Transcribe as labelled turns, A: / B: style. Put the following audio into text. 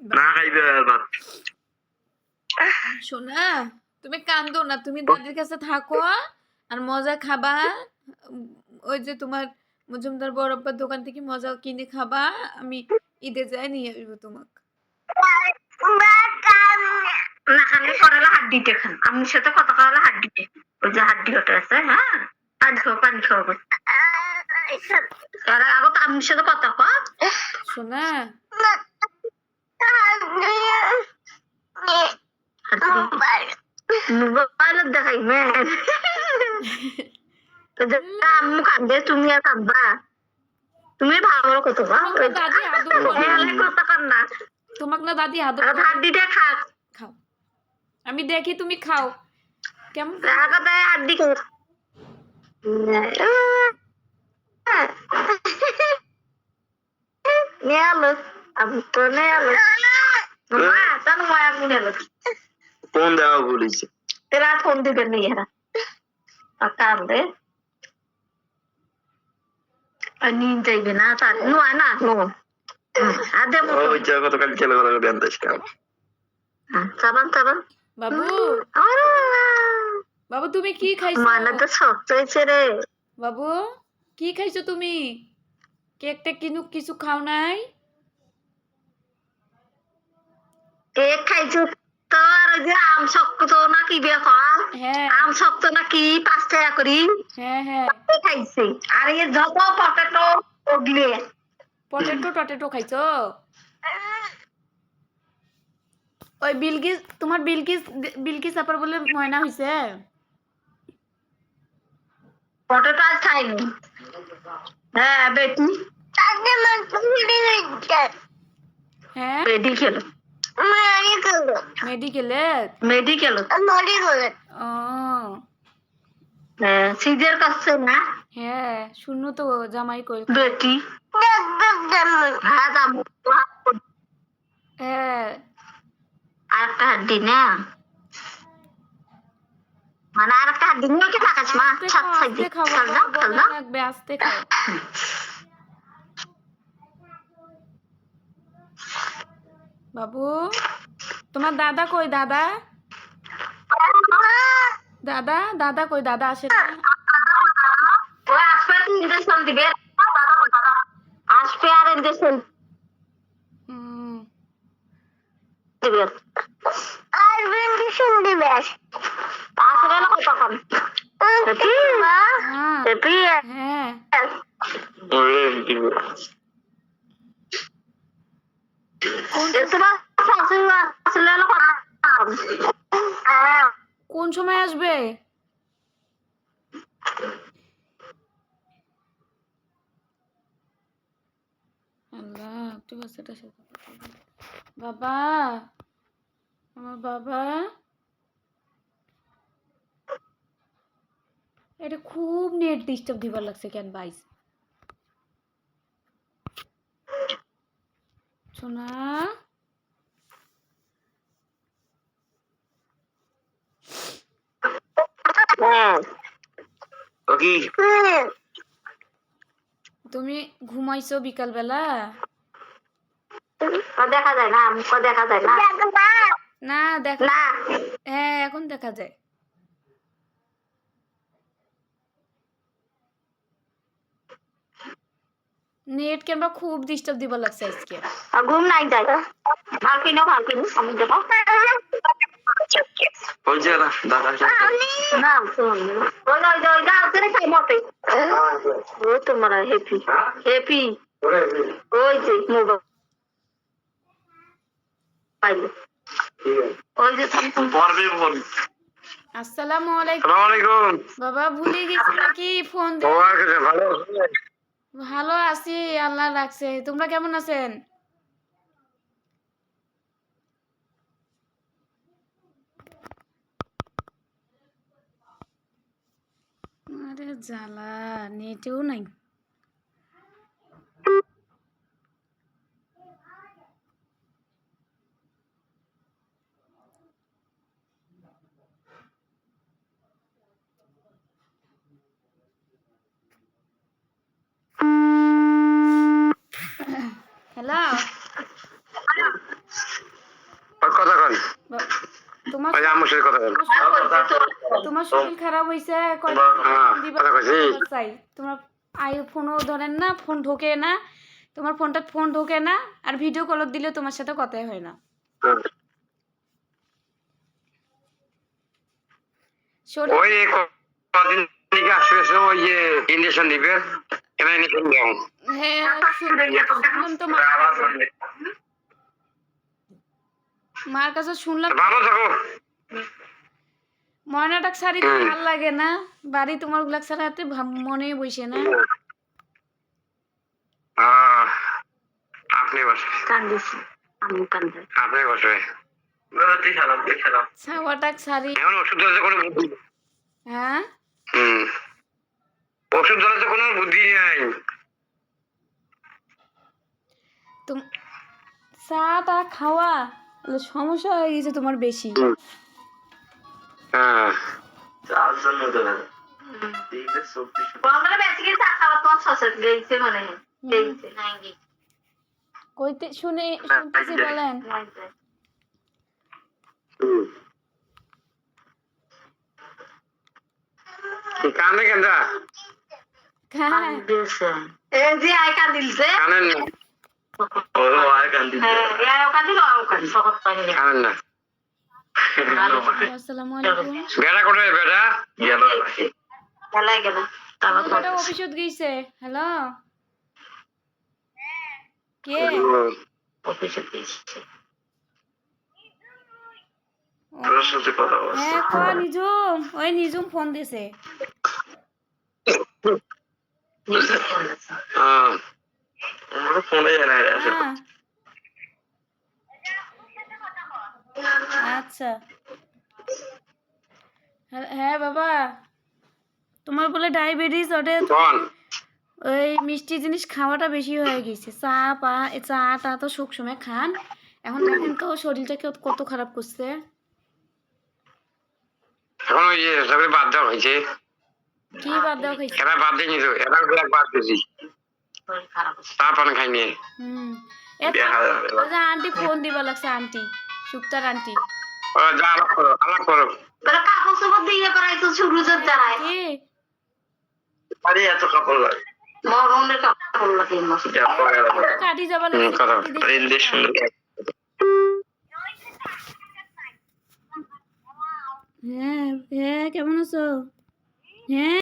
A: না খাইবে ভাত।
B: সোনা তুমি কান্দো না, তুমি দাদির কাছে থাকো আর মজা খাবা। ওই যে তোমার মজুমদার বড়প্পার দোকান থেকে মজা কিনে খাবা, আমি ঈদে যাই নিয়ে আসবো তোমাকে।
C: না খালি করালে হাড্ডিতে খান, আমার সাথে কথা করালে হাড্ডিতে, ওই যে হাড্ডি ওটা আছে। হ্যাঁ পানি খাবো আগত আমার সাথে কথা কর
B: সোনা
C: মোবাইলত দেখাইবে আম্মু কান্দে, তুমি আর কান্দবা? তুমি ভালো কত
B: দাদি আদর করে
C: কথা কর না,
B: তোমাকে না দাদি আদর করে।
C: হাড্ডিটা খাক,
B: খাও, আমি দেখি তুমি খাও কেমন।
C: হাড্ডি
A: কোন দেওয়া বলেছে
C: তেরা ফোন দিবেন নি এরা কান্দে নিন যাইবে না তার নয় না নো আদে
A: ওই যে গতকাল খেলে গেল দেন দেশ কাম
C: চাবান
B: বাবু বাবু তুমি কি খাইছো?
C: মানে তো শক্ত হয়েছে রে
B: বাবু কি খাইছো তুমি? কেকটা কিছু খাও নাই?
C: কেক খাইছো তো? আর ওই যে আম শক্ত না কি বে কল,
B: হ্যাঁ
C: আম শক্ত না কি 5 টাকা করি
B: হ্যাঁ
C: খাইছে। আর এই যত পটেটো ওগলে
B: পটেটো খাইছো? ওই তোমার বিলকিস আপার বলে ময়না হইছে?
C: পটেটো আর খাইনি। হ্যাঁ বেটি
B: হ্যাঁ
C: মেডিকেল
B: ও
C: সিজের কাছে না
B: হ্যাঁ শুনো তো জামাই কই
C: বেটি
B: হ্যাঁ
C: আর একটা হাড্ডি না মানে আর একটা হাড্ডি নিয়ে কি থাকাস মা ছাদ সাইডে
B: খাওয়া লাগবে, আস্তে খাও। বাবু তোমার দাদা কই? দাদা কই? দাদা আসে না?
C: ও আসবে ইনজেকশন দিবে, আসবে আর ইনজেকশন দিবে আর ইনজেকশন দিবে আসবে না কত কম হেপি হেপি
B: হ্যাঁ
A: ওরে দিব
B: কোন সময় আসবে? আল্লাহ একটু বাচ্চাটা সাথে বাবা, আমার বাবা এটা খুব নেট ডিস্টার্ব দিবার লাগছে কেন বাইস সোনা? তুমি ঘুমাইছো বিকাল বেলা?
C: দেখা যায় না, মুখ দেখা যায় না।
B: না দেখা
C: না
B: হ্যাঁ এখন দেখা যায়। নেট কেনবা খুব ডিস্টার্ব দিবার লাগছে আজকে।
C: ঘুম নাই যায় ভালকিনো আমি দেখো
A: ওই যে দাদা
C: না শুনুন ওই আছে রে খাই মতে ও তোমার হ্যাপি ওই যে মোবাইল ওই যে
A: পড়বে বল।
B: আসসালামু আলাইকুম।
A: আসসালামু আলাইকুম
B: বাবা ভুলে গেছি নাকি ফোন
A: ভালো
B: ভালো আছি, আল্লাহ রাখছে। তোমরা কেমন আছেন? আরে জ্বালা, নেটেও নাই। হ্যালো তোমার
D: ওই আমার সাথে কথা বল
B: তোমার শরীর খারাপ হয়েছে
D: হ্যাঁ কথা কইছি
B: চাই তোমার আইফোনও ধরেন না, ফোন ঢোকে না, তোমার ফোন ঢোকে না, আর ভিডিও কল দিলে তোমার সাথে কথাই হয় না। শরীর
D: ওই কদিন থেকে আসছে ওই যে ইঞ্জেকশন দিবে এবার ইঞ্জেকশন দাও
B: হ্যাঁ শুনলাম তো মার কাছে শুনলাম
D: ভালো থাকো
B: ময়নাটাক শাড়ি ভাল লাগে না, বাড়ি তোমার গুলাক ছাড়া হাতে মনে বসে না।
D: আপনি বসে
C: কান্দিছি আমি কান্দে
D: আপনি বসে
A: দেখালাম
B: ছাওয়াটাক শাড়ি
D: এখন ওষুধ ধরে কোনো বুদ্ধি
B: হ্যাঁ
D: ওষুধ ধরে কোনো বুদ্ধি নাই
B: চাটা খাওয়া সমস্যা হয়ে গেছে তোমার বেশি।
D: হ্যাঁ
A: চার জন্য দেবেন
C: আমরা বেশি কিছু খাওয়া তোমার সসেজ গেছে মানে গেছে নাই গেছে
B: কইতে শুনতেছি বলেন।
D: কানে কেন্দা
B: হ্যাঁ
C: এই যে আই কান্দিলছে
D: কানেন না
A: ও আর কান্দি
C: হ্যাঁ এই কান্দিল আর কান্দি সব পানি
D: কানেন না
B: আসসালামু আলাইকুম।
D: বেড়া করে বেড়া
A: গেল
C: গেলাই গেল তারপর
B: বেটা অফিসত গইছে। হ্যালো কে?
C: অফিসে দিয়েছে
A: তোর সাথে কথা বলছি
B: হ্যাঁ কয় নিজুম, ওই নিজুম ফোন দিছে।
A: আমরা ফোনে জানাই
B: হ্যাঁ আচ্ছা হ্যাঁ বাবা তোমার বলে ডায়াবেটিস, ওটা
D: বল
B: ওই মিষ্টি জিনিস খাওয়াটা বেশি হয়ে গেছে। চাটা তো সবসময় খান, এখন দেখেন তো শরীরটা কত খারাপ করছে।
D: এখন ওই যে সবাই বাদ দেওয়া হয়েছে
B: কি বাদ দেওয়া খাইছে?
D: এরা বাদ দিয়ে নিত এরা বাদ দিয়েছি
C: শরীর খারাপ হচ্ছে
D: চা পান খাইনি
B: আন্টি ফোন দিবা লাগছে, আন্টি সুক্তার আন্টি।
D: যা আলাপ করো
C: তাহলে কাপড় চোপড় দিয়ে করাইতো সুরুজের দ্বারাই
B: কি
A: আরে এত কাপড় লাগে
C: মরণের কাপড় লাগে মাসে
B: কাটি যাবা
D: কথা
A: রিল দিয়ে সুন্দর
B: হ্যাঁ হ্যাঁ কেমন আছো? হ্যাঁ